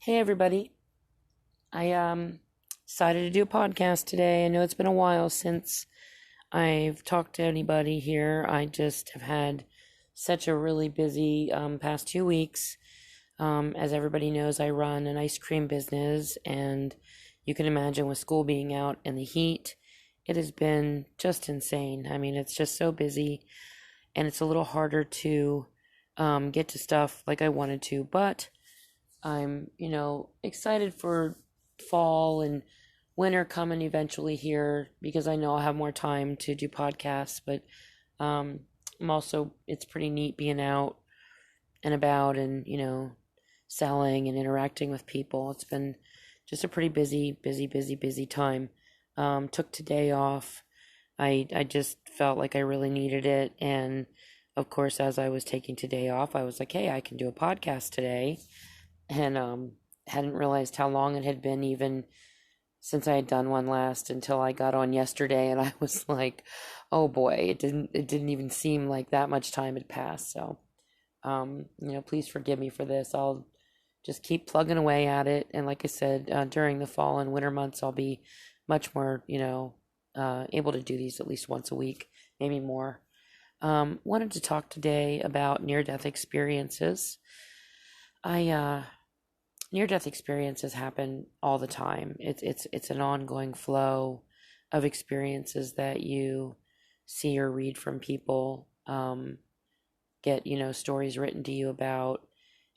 Hey everybody. I decided to do a podcast today. I know it's been a while since I've talked to anybody here. I just have had such a really busy past 2 weeks. As everybody knows, I run an ice cream business, and you can imagine with school being out and the heat, it has been just insane. I mean, it's just so busy, and it's a little harder to get to stuff like I wanted to, but I'm, excited for fall and winter coming eventually here because I know I'll have more time to do podcasts. But I'm also, it's pretty neat being out and about and, selling and interacting with people. It's been just a pretty busy time. Took today off. I just felt like I really needed it. And of course, as I was taking today off, I was like, hey, I can do a podcast today. And hadn't realized how long it had been even since I had done one last until I got on yesterday, and I was like, oh boy, it didn't even seem like that much time had passed. So please forgive me for this. I'll just keep plugging away at it, and like I said, during the fall and winter months I'll be much more able to do these at least once a week, maybe more. Wanted to talk today about near-death experiences. I Near-death experiences happen all the time. It's an ongoing flow of experiences that you see or read from people, get stories written to you about,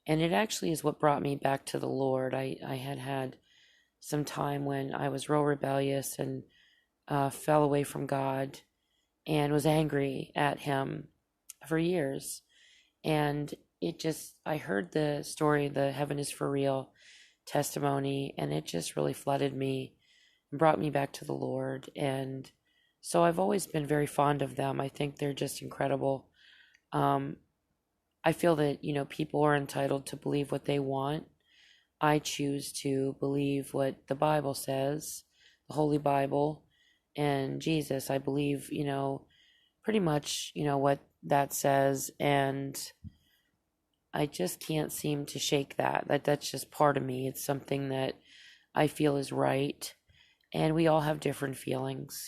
and it actually is what brought me back to the Lord. I had some time when I was real rebellious and fell away from God and was angry at Him for years, and I heard the story, the Heaven is for Real testimony, and it just really flooded me and brought me back to the Lord. And so I've always been very fond of them. I think they're just incredible. I feel that, people are entitled to believe what they want. I choose to believe what the Bible says, the Holy Bible, and Jesus. I believe, pretty much, what that says, and I just can't seem to shake that. That's just part of me. It's something that I feel is right. And we all have different feelings,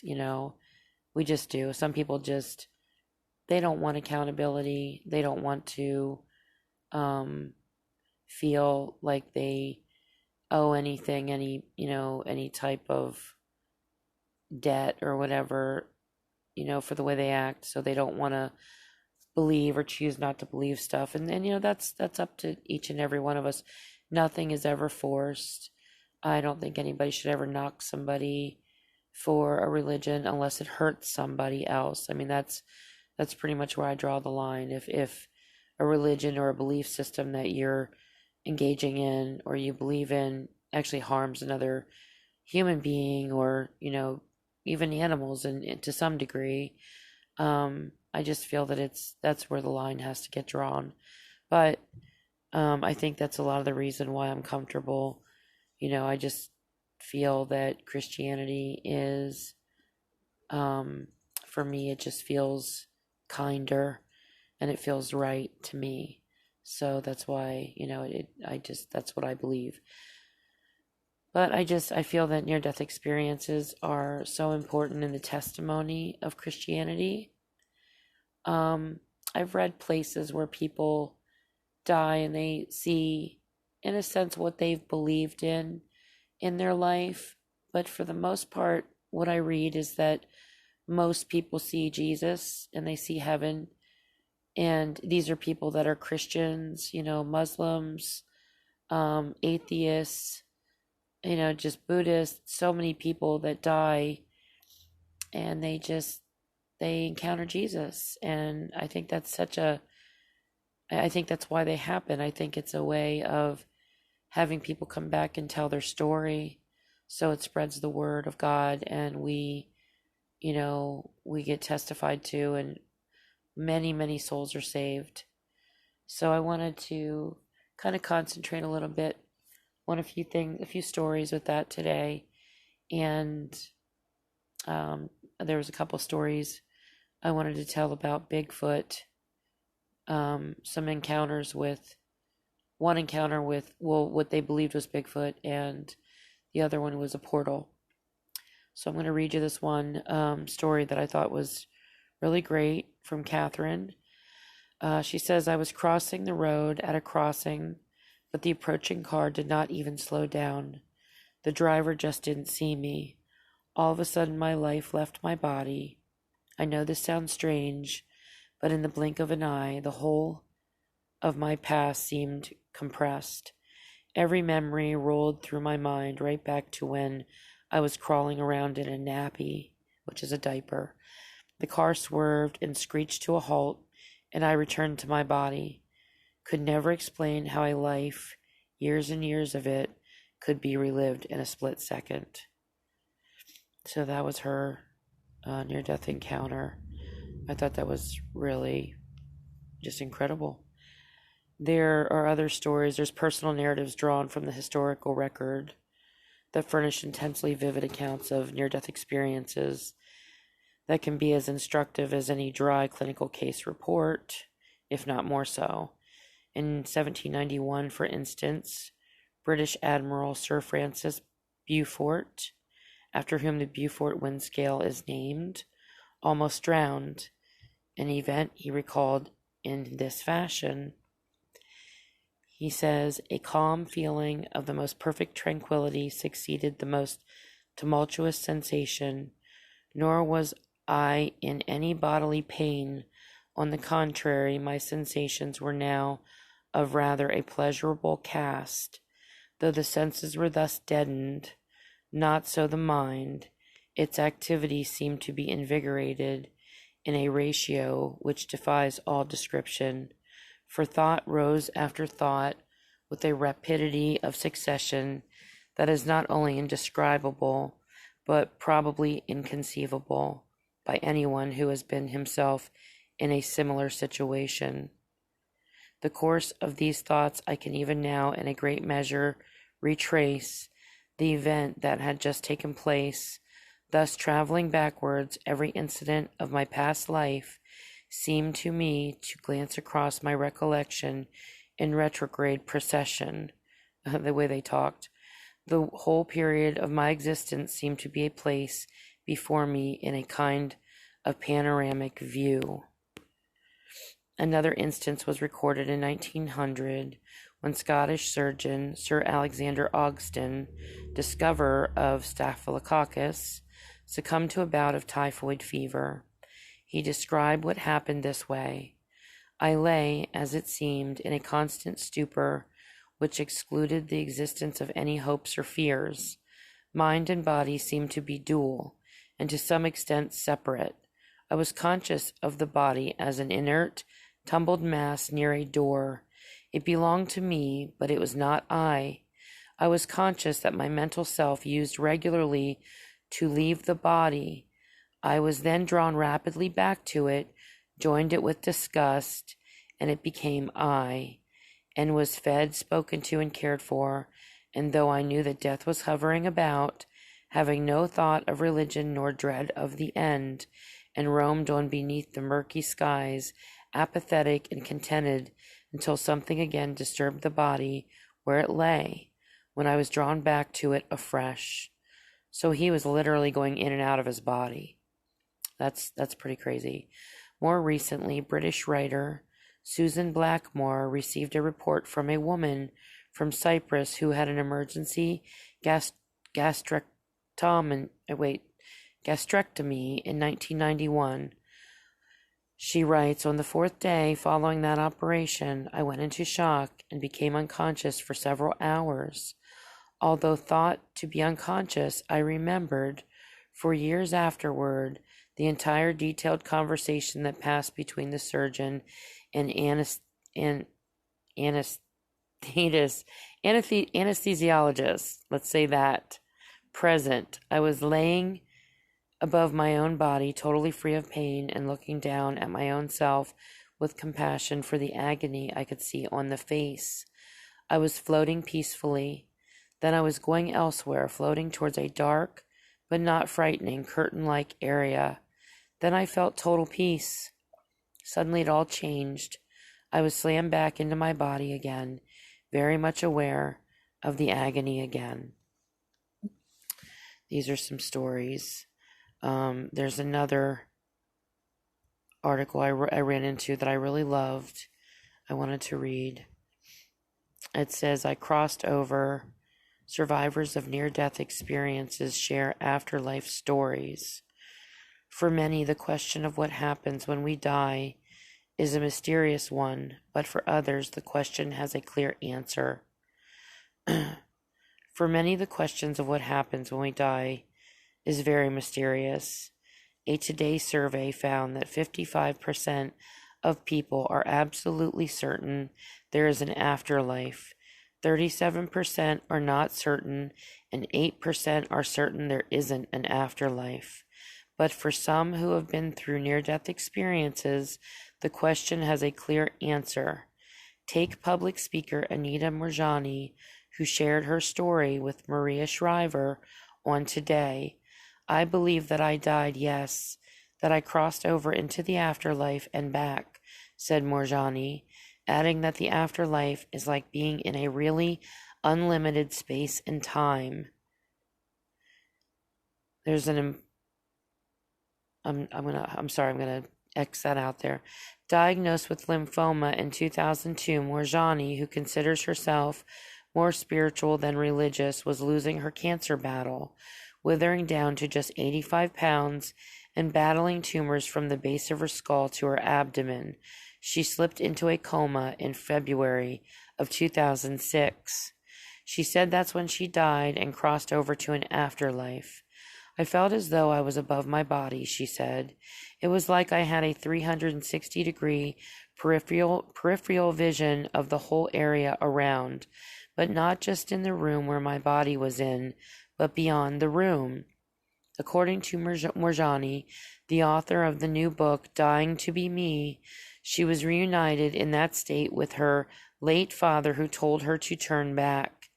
We just do. Some people they don't want accountability. They don't want to feel like they owe anything, any type of debt or whatever, for the way they act. So they don't want to believe or choose not to believe stuff, and that's up to each and every one of us. Nothing is ever forced. I don't think anybody should ever knock somebody for a religion unless it hurts somebody else. I mean, that's pretty much where I draw the line. If a religion or a belief system that you're engaging in or you believe in actually harms another human being, or even animals, and to some degree, I just feel that that's where the line has to get drawn. But I think that's a lot of the reason why I'm comfortable. I just feel that Christianity is, for me, it just feels kinder and it feels right to me. So that's why, that's what I believe. But I feel that near-death experiences are so important in the testimony of Christianity. I've read places where people die and they see, in a sense, what they've believed in their life. But for the most part, what I read is that most people see Jesus and they see heaven. And these are people that are Christians, Muslims, atheists, just Buddhists, so many people that die and they encounter Jesus. And I think that's I think that's why they happen. I think it's a way of having people come back and tell their story, so it spreads the word of God, and we get testified to, and many souls are saved. So I wanted to kind of concentrate a little bit on a few stories with that today. And there was a couple stories I wanted to tell about Bigfoot, some encounters with one encounter with, well, what they believed was Bigfoot, and the other one was a portal. So I'm going to read you this one story that I thought was really great from Catherine. She says, I was crossing the road at a crossing, but the approaching car did not even slow down. The driver just didn't see me. All of a sudden, my life left my body. I know this sounds strange, but in the blink of an eye, the whole of my past seemed compressed. Every memory rolled through my mind right back to when I was crawling around in a nappy, which is a diaper. The car swerved and screeched to a halt, and I returned to my body. Could never explain how a life, years and years of it, could be relived in a split second. So that was her near-death encounter. I thought that was really just incredible. There are other stories. There's personal narratives drawn from the historical record that furnish intensely vivid accounts of near-death experiences that can be as instructive as any dry clinical case report, if not more so. In 1791, for instance, British Admiral Sir Francis Beaufort, after whom the Beaufort wind scale is named, almost drowned, an event he recalled in this fashion. He says, a calm feeling of the most perfect tranquility succeeded the most tumultuous sensation, nor was I in any bodily pain. On the contrary, my sensations were now of rather a pleasurable cast. Though the senses were thus deadened, not so the mind. Its activity seemed to be invigorated in a ratio which defies all description, for thought rose after thought with a rapidity of succession that is not only indescribable, but probably inconceivable by anyone who has been himself in a similar situation. The course of these thoughts I can even now in a great measure retrace. The event that had just taken place, thus traveling backwards, every incident of my past life seemed to me to glance across my recollection in retrograde procession, the way they talked. The whole period of my existence seemed to be a place before me in a kind of panoramic view. Another instance was recorded in 1900 when Scottish surgeon Sir Alexander Ogston, discoverer of Staphylococcus, succumbed to a bout of typhoid fever. He described what happened this way. I lay, as it seemed, in a constant stupor which excluded the existence of any hopes or fears. Mind and body seemed to be dual, and to some extent separate. I was conscious of the body as an inert, tumbled mass near a door. It belonged to me, but it was not I. I was conscious that my mental self used regularly to leave the body. I was then drawn rapidly back to it, joined it with disgust, and it became I, and was fed, spoken to, and cared for. And though I knew that death was hovering about, having no thought of religion nor dread of the end, and roamed on beneath the murky skies, apathetic and contented, until something again disturbed the body where it lay, when I was drawn back to it afresh. So he was literally going in and out of his body. That's pretty crazy. More recently, British writer Susan Blackmore received a report from a woman from Cyprus who had an emergency gastrectomy in 1991. She writes, on the fourth day following that operation, I went into shock and became unconscious for several hours. Although thought to be unconscious, I remembered, for years afterward, the entire detailed conversation that passed between the surgeon and anesthesiologist, let's say that, present. I was laying above my own body, totally free of pain, and looking down at my own self with compassion for the agony I could see on the face. I was floating peacefully. Then I was going elsewhere, floating towards a dark, but not frightening, curtain-like area. Then I felt total peace. Suddenly it all changed. I was slammed back into my body again, very much aware of the agony again. These are some stories. There's another article I ran into that I really loved. I wanted to read. It says, I crossed over. Survivors of near-death experiences share afterlife stories. For many, the question of what happens when we die is a mysterious one, but for others, the question has a clear answer. For many, the questions of what happens when we die is very mysterious. A Today survey found that 55% of people are absolutely certain there is an afterlife, 37% are not certain, and 8% are certain there isn't an afterlife. But for some who have been through near-death experiences, the question has a clear answer. Take public speaker Anita Moorjani, who shared her story with Maria Shriver on Today. I believe that I died, yes, that I crossed over into the afterlife and back, said Moorjani, adding that the afterlife is like being in a really unlimited space and time. There's an I'm gonna X that out there. Diagnosed with lymphoma in 2002, Moorjani, who considers herself more spiritual than religious, was losing her cancer battle, withering down to just 85 pounds and battling tumors from the base of her skull to her abdomen. She slipped into a coma in February of 2006. She said that's when she died and crossed over to an afterlife. I felt as though I was above my body, she said. It was like I had a 360-degree peripheral vision of the whole area around, but not just in the room where my body was in, but beyond the room. According to Moorjani, the author of the new book, Dying to Be Me, she was reunited in that state with her late father, who told her to turn back.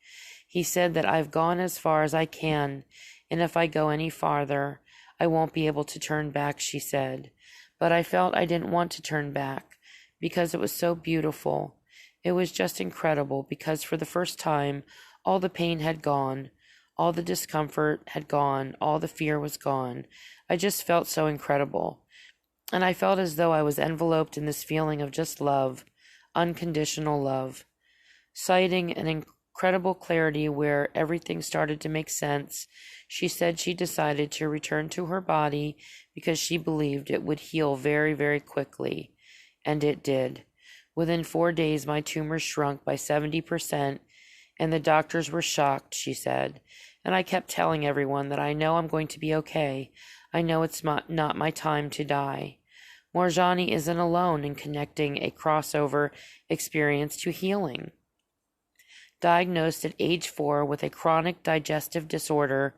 He said that I've gone as far as I can, and if I go any farther, I won't be able to turn back, she said. But I felt I didn't want to turn back, because it was so beautiful. It was just incredible, because for the first time, all the pain had gone, all the discomfort had gone, all the fear was gone. I just felt so incredible. And I felt as though I was enveloped in this feeling of just love, unconditional love. Citing an incredible clarity where everything started to make sense, she said she decided to return to her body because she believed it would heal very, very quickly. And it did. Within 4 days, my tumor shrunk by 70%, and the doctors were shocked, she said. And I kept telling everyone that I know I'm going to be okay. I know it's not my time to die. Moorjani isn't alone in connecting a crossover experience to healing. Diagnosed at age 4 with a chronic digestive disorder,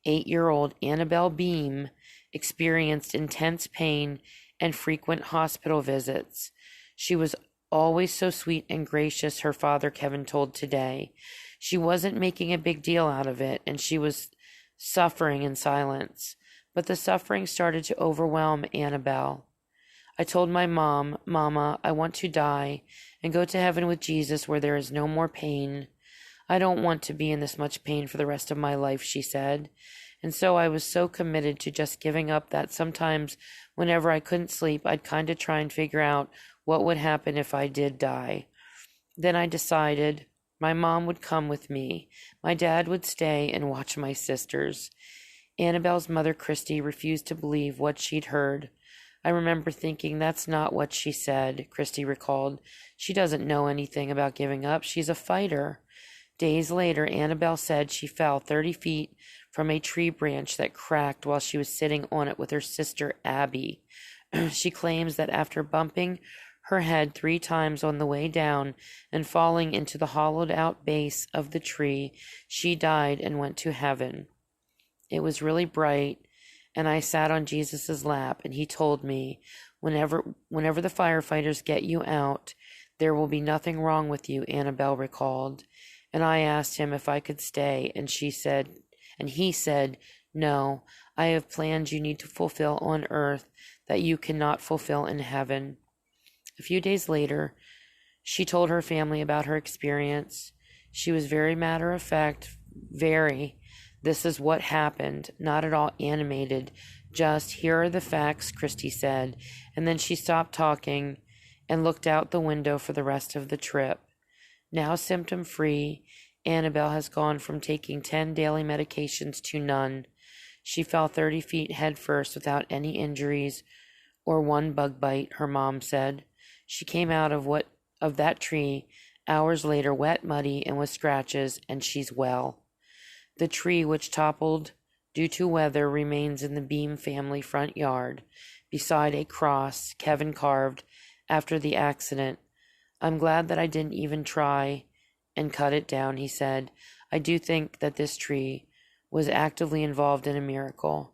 8-year-old Annabelle Beam experienced intense pain and frequent hospital visits. She was always so sweet and gracious, her father Kevin told Today. She wasn't making a big deal out of it, and she was suffering in silence. But the suffering started to overwhelm Annabelle. I told my mom, Mama, I want to die and go to heaven with Jesus where there is no more pain. I don't want to be in this much pain for the rest of my life, she said. And so I was so committed to just giving up that sometimes whenever I couldn't sleep, I'd kind of try and figure out what would happen if I did die. Then I decided my mom would come with me. My dad would stay and watch my sisters. Annabelle's mother, Christy, refused to believe what she'd heard. I remember thinking, that's not what she said, Christy recalled. She doesn't know anything about giving up. She's a fighter. Days later, Annabelle said she fell 30 feet from a tree branch that cracked while she was sitting on it with her sister, Abby. She claims that after bumping her head 3 times on the way down and falling into the hollowed-out base of the tree, she died and went to heaven. It was really bright, and I sat on Jesus' lap, and he told me, whenever the firefighters get you out, there will be nothing wrong with you, Annabelle recalled. And I asked him if I could stay, and he said, no, I have plans you need to fulfill on earth that you cannot fulfill in heaven. A few days later, She told her family about her experience. She was very matter of fact, very. This is what happened, not at all animated. Just, here are the facts, Christy said, and then she stopped talking and looked out the window for the rest of the trip. Now symptom-free, Annabelle has gone from taking 10 daily medications to none. She fell 30 feet head first without any injuries or one bug bite, her mom said. She came out of that tree hours later, wet, muddy, and with scratches, and she's well. The tree, which toppled due to weather, remains in the Beam family front yard, beside a cross Kevin carved after the accident. I'm glad that I didn't even try and cut it down, he said. I do think that this tree was actively involved in a miracle.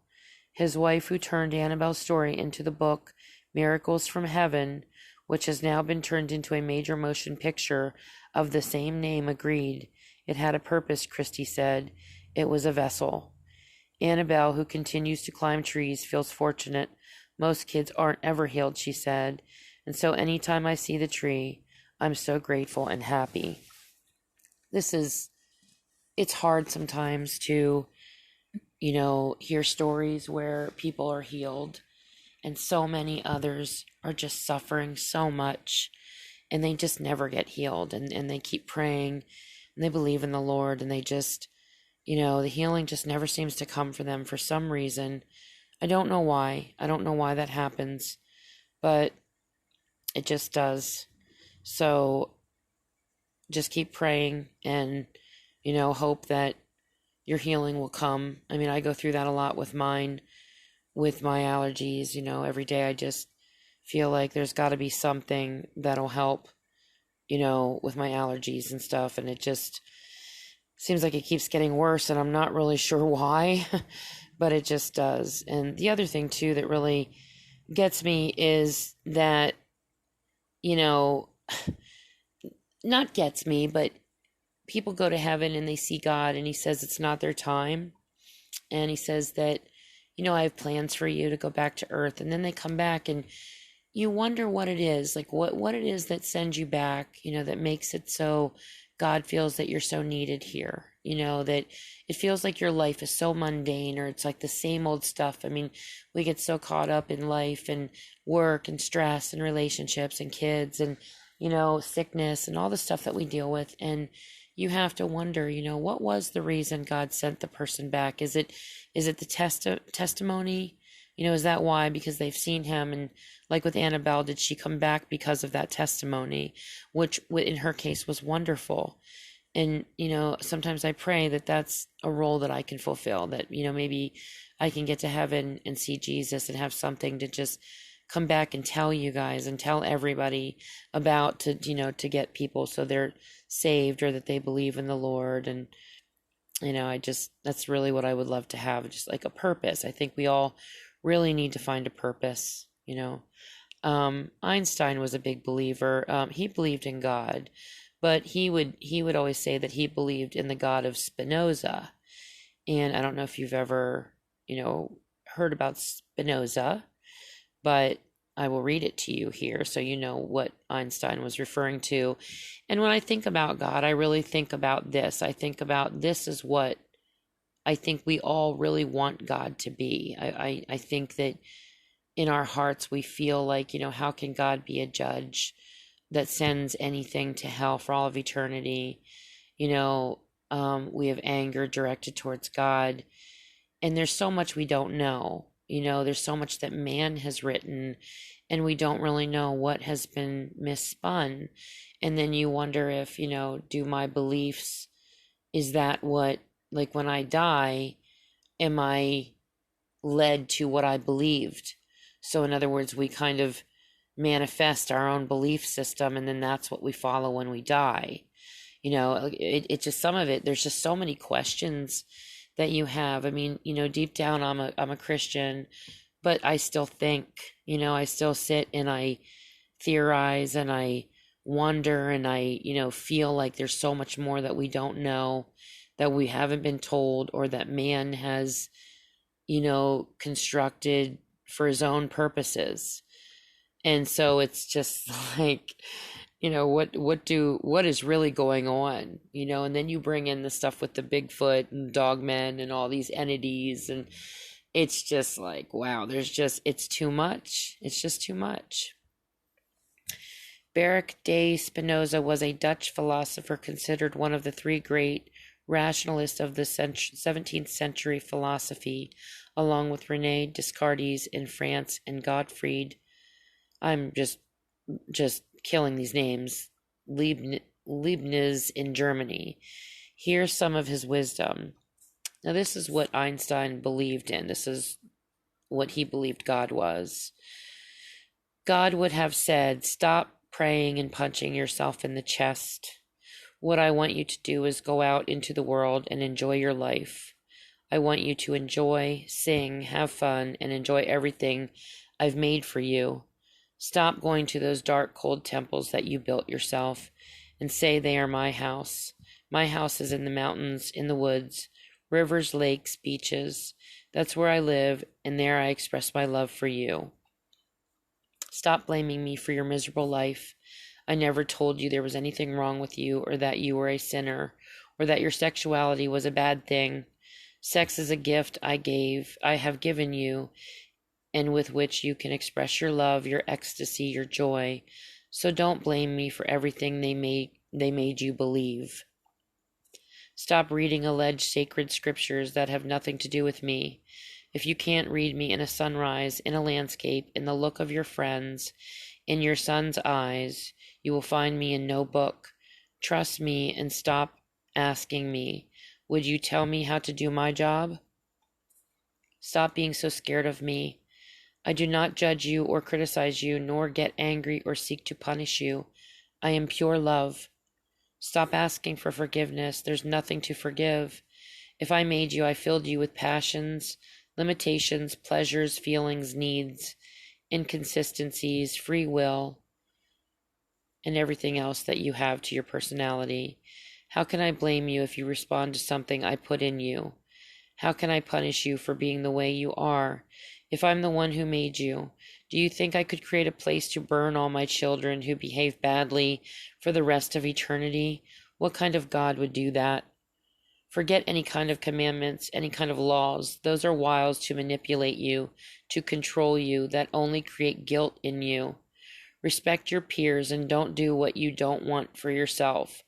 His wife, who turned Annabelle's story into the book Miracles from Heaven, which has now been turned into a major motion picture of the same name, agreed. It had a purpose, Christy said. It was a vessel. Annabelle, who continues to climb trees, feels fortunate. Most kids aren't ever healed, she said. And so anytime I see the tree, I'm so grateful and happy. It's hard sometimes to, hear stories where people are healed and so many others are just suffering so much and they just never get healed, and they keep praying and they believe in the Lord, and they just, the healing just never seems to come for them for some reason. I don't know why. I don't know why that happens, but it just does. So just keep praying and, hope that your healing will come. I mean, I go through that a lot with my allergies. Every day I just feel like there's got to be something that'll help, with my allergies and stuff. And it just seems like it keeps getting worse, and I'm not really sure why, but it just does. And the other thing too that really gets me is that, not gets me, but people go to heaven and they see God and he says it's not their time. And he says that, I have plans for you to go back to earth. And then they come back and you wonder what it is, like what it is that sends you back, that makes it so God feels that you're so needed here, that it feels like your life is so mundane, or it's like the same old stuff. I mean, we get so caught up in life and work and stress and relationships and kids and, sickness and all the stuff that we deal with. And you have to wonder, what was the reason God sent the person back? Is it the testimony? Is that why? Because they've seen him. And like with Annabelle, did she come back because of that testimony, which in her case was wonderful? And, sometimes I pray that that's a role that I can fulfill, that, maybe I can get to heaven and see Jesus and have something to just come back and tell you guys and tell everybody about, to get people so they're saved, or that they believe in the Lord. And, that's really what I would love to have, just like a purpose. I think we all really need to find a purpose, Einstein was a big believer. He believed in God, but he would always say that he believed in the God of Spinoza. And I don't know if you've ever, heard about Spinoza, but I will read it to you here so you know what Einstein was referring to. And when I think about God, I really think about this. I think about this is what I think we all really want God to be. I think that in our hearts we feel like, how can God be a judge that sends anything to hell for all of eternity? We have anger directed towards God. And there's so much we don't know. There's so much that man has written, and we don't really know what has been misspun. And then you wonder if, do my beliefs, is that what, like when I die, am I led to what I believed? So in other words, we kind of manifest our own belief system, and then that's what we follow when we die. It just, some of it, there's just so many questions that you have. I mean, deep down, I'm a Christian, but I still think, I still sit and I theorize and I wonder, and I, feel like there's so much more that we don't know, that we haven't been told, or that man has, constructed for his own purposes. And so it's just like, what is really going on, and then you bring in the stuff with the Bigfoot and dogmen and all these entities, and it's just like, wow, it's too much. It's just too much. Baruch de Spinoza was a Dutch philosopher considered one of the three great rationalists of the 17th century philosophy, along with René Descartes in France and Gottfried, I'm just killing these names, Leibniz in Germany. Here's some of his wisdom. Now, this is what Einstein believed in. This is what he believed God was. God would have said, stop praying and punching yourself in the chest. What I want you to do is go out into the world and enjoy your life. I want you to enjoy, sing, have fun, and enjoy everything I've made for you. Stop going to those dark, cold temples that you built yourself and say they are my house. My house is in the mountains, in the woods, rivers, lakes, beaches. That's where I live, and there I express my love for you. Stop blaming me for your miserable life. I never told you there was anything wrong with you, or that you were a sinner, or that your sexuality was a bad thing. Sex is a gift I have given you, and with which you can express your love, your ecstasy, your joy. So don't blame me for everything they made you believe. Stop reading alleged sacred scriptures that have nothing to do with me. If you can't read me in a sunrise, in a landscape, in the look of your friends, in your son's eyes, you will find me in no book. Trust me and stop asking me, would you tell me how to do my job? Stop being so scared of me. I do not judge you or criticize you, nor get angry or seek to punish you. I am pure love. Stop asking for forgiveness. There's nothing to forgive. If I made you, I filled you with passions, limitations, pleasures, feelings, needs, inconsistencies, free will, and everything else that you have to your personality. How can I blame you if you respond to something I put in you? How can I punish you for being the way you are? If I'm the one who made you, do you think I could create a place to burn all my children who behave badly for the rest of eternity? What kind of God would do that? Forget any kind of commandments, any kind of laws. Those are wiles to manipulate you, to control you, that only create guilt in you. Respect your peers and don't do what you don't want for yourself.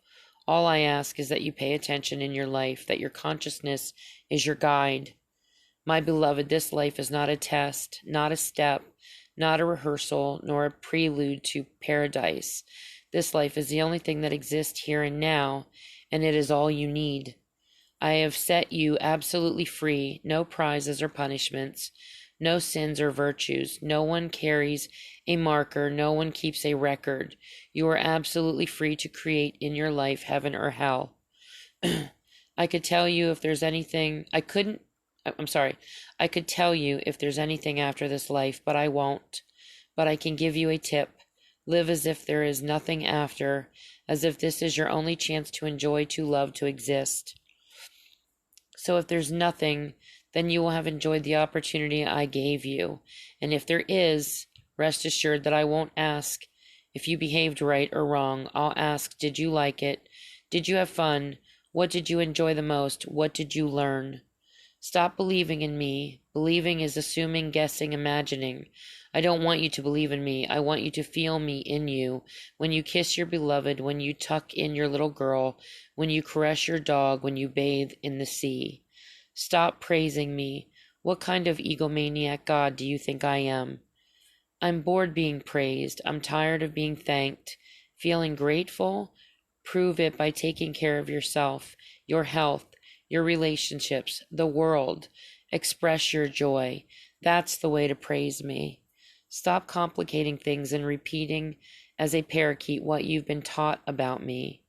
All I ask is that you pay attention in your life, that your consciousness is your guide. My beloved, this life is not a test, not a step, not a rehearsal, nor a prelude to paradise. This life is the only thing that exists here and now, and it is all you need. I have set you absolutely free, no prizes or punishments, no sins or virtues. No one carries a marker, no one keeps a record. You are absolutely free to create in your life heaven or hell. I could tell you if there's anything, I could tell you if there's anything after this life, but I won't. But I can give you a tip. Live as if there is nothing after, as if this is your only chance to enjoy, to love, to exist. So if there's nothing, then you will have enjoyed the opportunity I gave you. And if there is, rest assured that I won't ask if you behaved right or wrong. I'll ask, did you like it? Did you have fun? What did you enjoy the most? What did you learn? Stop believing in me. Believing is assuming, guessing, imagining. I don't want you to believe in me. I want you to feel me in you. When you kiss your beloved, when you tuck in your little girl, when you caress your dog, when you bathe in the sea. Stop praising me. What kind of egomaniac God do you think I am? I'm bored being praised. I'm tired of being thanked. Feeling grateful? Prove it by taking care of yourself, your health, your relationships, the world. Express your joy. That's the way to praise me. Stop complicating things and repeating as a parakeet what you've been taught about me.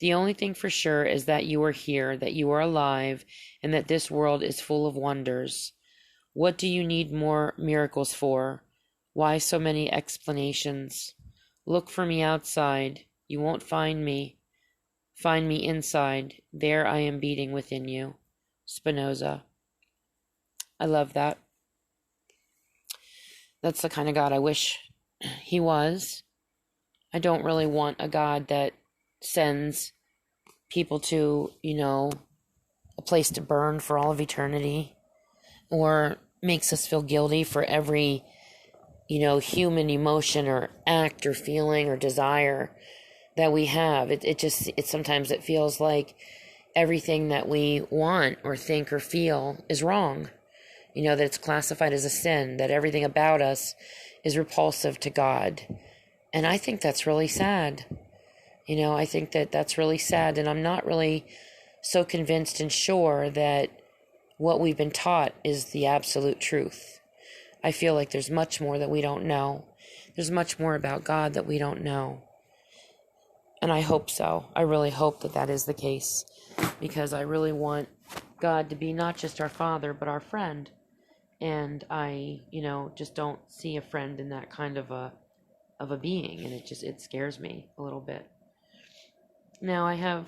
The only thing for sure is that you are here, that you are alive, and that this world is full of wonders. What do you need more miracles for? Why so many explanations? Look for me outside. You won't find me. Find me inside. There I am beating within you. Spinoza. I love that. That's the kind of God I wish he was. I don't really want a God that sends people to, a place to burn for all of eternity, or makes us feel guilty for every, human emotion or act or feeling or desire that we have. It sometimes it feels like everything that we want or think or feel is wrong. That it's classified as a sin, that everything about us is repulsive to God. And I think that's really sad. I think that that's really sad, and I'm not really so convinced and sure that what we've been taught is the absolute truth. I feel like there's much more that we don't know. There's much more about God that we don't know. And I hope so. I really hope that that is the case, because I really want God to be not just our Father, but our friend. And I, just don't see a friend in that kind of a being, and it scares me a little bit. Now I have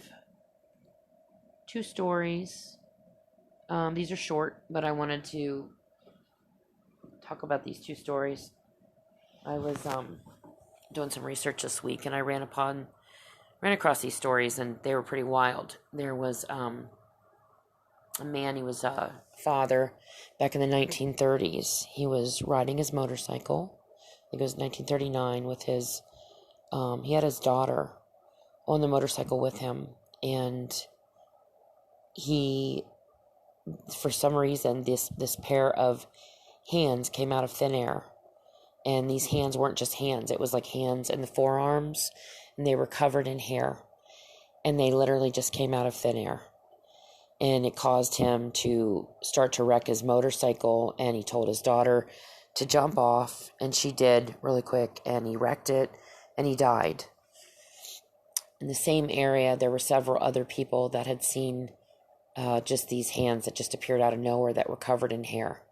2 stories. These are short, but I wanted to talk about these 2 stories. I was doing some research this week, and I ran across these stories, and they were pretty wild. There was a man. He was a father back in the 1930s. He was riding his motorcycle. I think it was 1939 with his. He had his daughter on the motorcycle with him, and he, for some reason, this pair of hands came out of thin air. And these hands weren't just hands. It was like hands in the forearms, and they were covered in hair. And they literally just came out of thin air. And it caused him to start to wreck his motorcycle, and he told his daughter to jump off, and she did really quick, and he wrecked it, and he died. In the same area, there were several other people that had seen just these hands that just appeared out of nowhere that were covered in hair.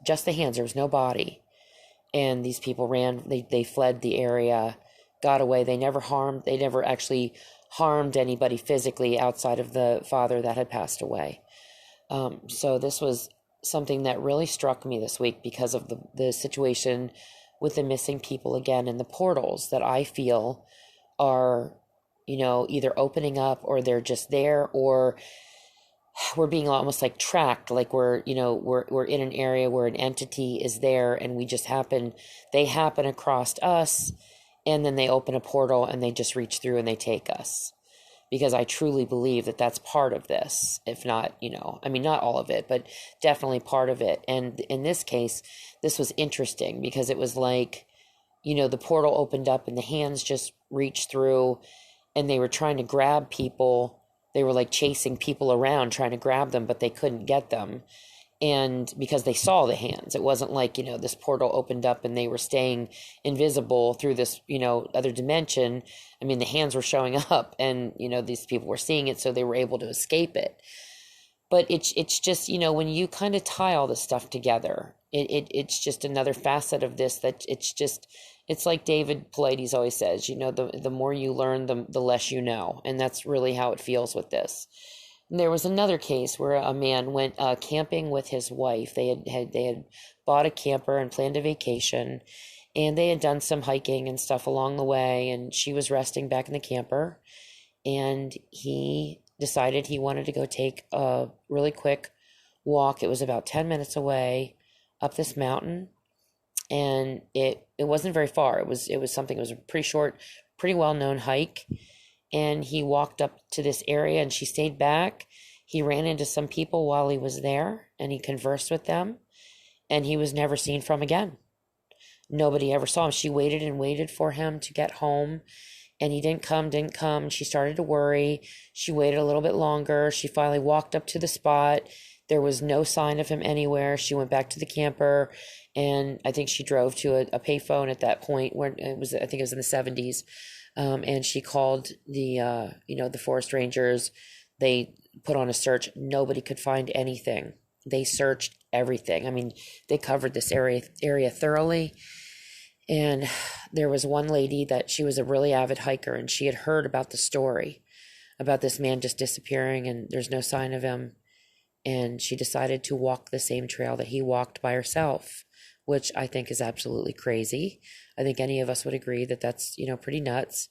Just the hands. There was no body. And these people ran. They fled the area, got away. They never actually harmed anybody physically outside of the father that had passed away. So this was something that really struck me this week because of the situation with the missing people again, and the portals that I feel are, either opening up, or they're just there, or we're being almost like tracked, like we're in an area where an entity is there, and they happen across us, and then they open a portal and they just reach through and they take us. Because I truly believe that that's part of this, if not, not all of it, but definitely part of it. And in this case, this was interesting because it was like, the portal opened up and the hands just reached through, and they were trying to grab people. They were like chasing people around, trying to grab them, but they couldn't get them. And because they saw the hands, it wasn't like, this portal opened up and they were staying invisible through this, other dimension. I mean, the hands were showing up, and, these people were seeing it, so they were able to escape it. But it's just, when you kind of tie all this stuff together, it's just another facet of this that it's like David Paulides always says, the more you learn, the less you know. And that's really how it feels with this. And there was another case where a man went camping with his wife. They had bought a camper and planned a vacation, and they had done some hiking and stuff along the way, and she was resting back in the camper, and he decided he wanted to go take a really quick walk. It was about 10 minutes away up this mountain, and it wasn't very far. It was a pretty short, pretty well-known hike. And he walked up to this area, and she stayed back. He ran into some people while he was there, and he conversed with them, and he was never seen from again. Nobody ever saw him. She waited and waited for him to get home, and he didn't come. She started to worry. She waited a little bit longer. She finally walked up to the spot. There was no sign of him anywhere. She went back to the camper, and I think she drove to a payphone at that point, where I think it was in the 70s. And she called the forest rangers. They put on a search. Nobody could find anything. They searched everything. I mean, they covered this area thoroughly. And there was one lady that she was a really avid hiker, and she had heard about the story about this man just disappearing, and there's no sign of him. And she decided to walk the same trail that he walked by herself which I think is absolutely crazy. I think any of us would agree that that's, pretty nuts.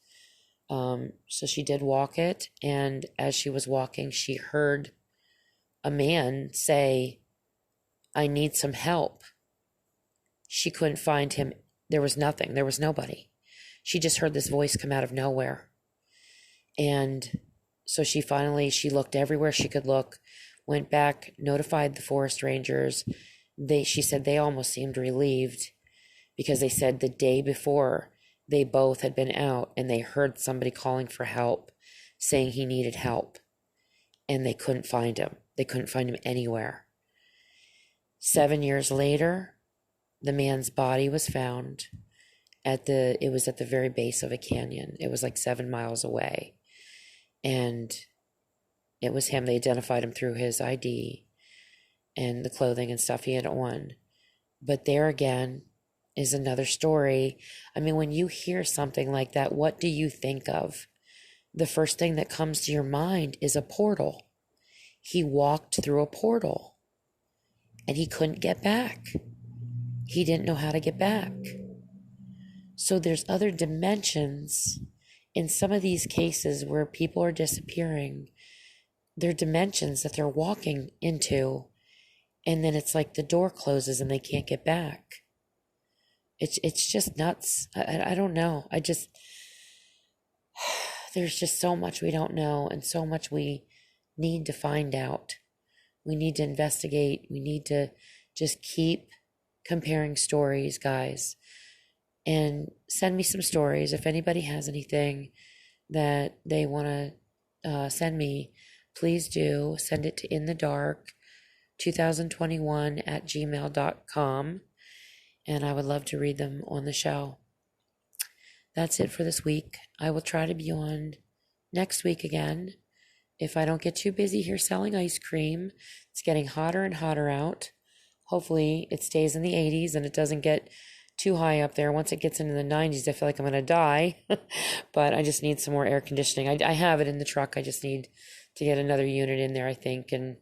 So she did walk it, and as she was walking, she heard a man say, "I need some help." She couldn't find him. There was nothing. There was nobody. She just heard this voice come out of nowhere. And so she looked everywhere she could look, went back, notified the forest rangers. She said they almost seemed relieved, because they said the day before they both had been out and they heard somebody calling for help, saying he needed help, and they couldn't find him. They couldn't find him anywhere. 7 years later, the man's body was found it was at the very base of a canyon. It was like 7 miles away. And it was him. They identified him through his ID and the clothing and stuff he had on. But there again is another story. I mean, when you hear something like that, what do you think of? The first thing that comes to your mind is a portal. He walked through a portal and he couldn't get back. He didn't know how to get back. So there's other dimensions in some of these cases where people are disappearing. There are dimensions that they're walking into, and then it's like the door closes and they can't get back. It's just nuts. I don't know. There's just so much we don't know, and so much we need to find out. We need to investigate. We need to just keep comparing stories, guys. And send me some stories. If anybody has anything that they want to send me, please do. Send it to inthedark2021@gmail.com. And I would love to read them on the show. That's it for this week. I will try to be on next week again. If I don't get too busy here selling ice cream. It's getting hotter and hotter out. Hopefully it stays in the 80s and it doesn't get too high up there. Once it gets into the 90s, I feel like I'm going to die. But I just need some more air conditioning. I have it in the truck. I just need to get another unit in there, I think, and,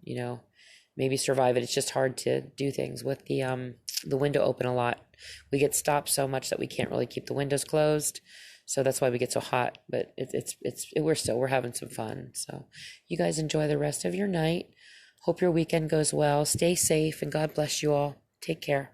maybe survive it. It's just hard to do things with the window open a lot. We get stopped so much that we can't really keep the windows closed. So that's why we get so hot. But we're having some fun. So you guys enjoy the rest of your night. Hope your weekend goes well. Stay safe, and God bless you all. Take care.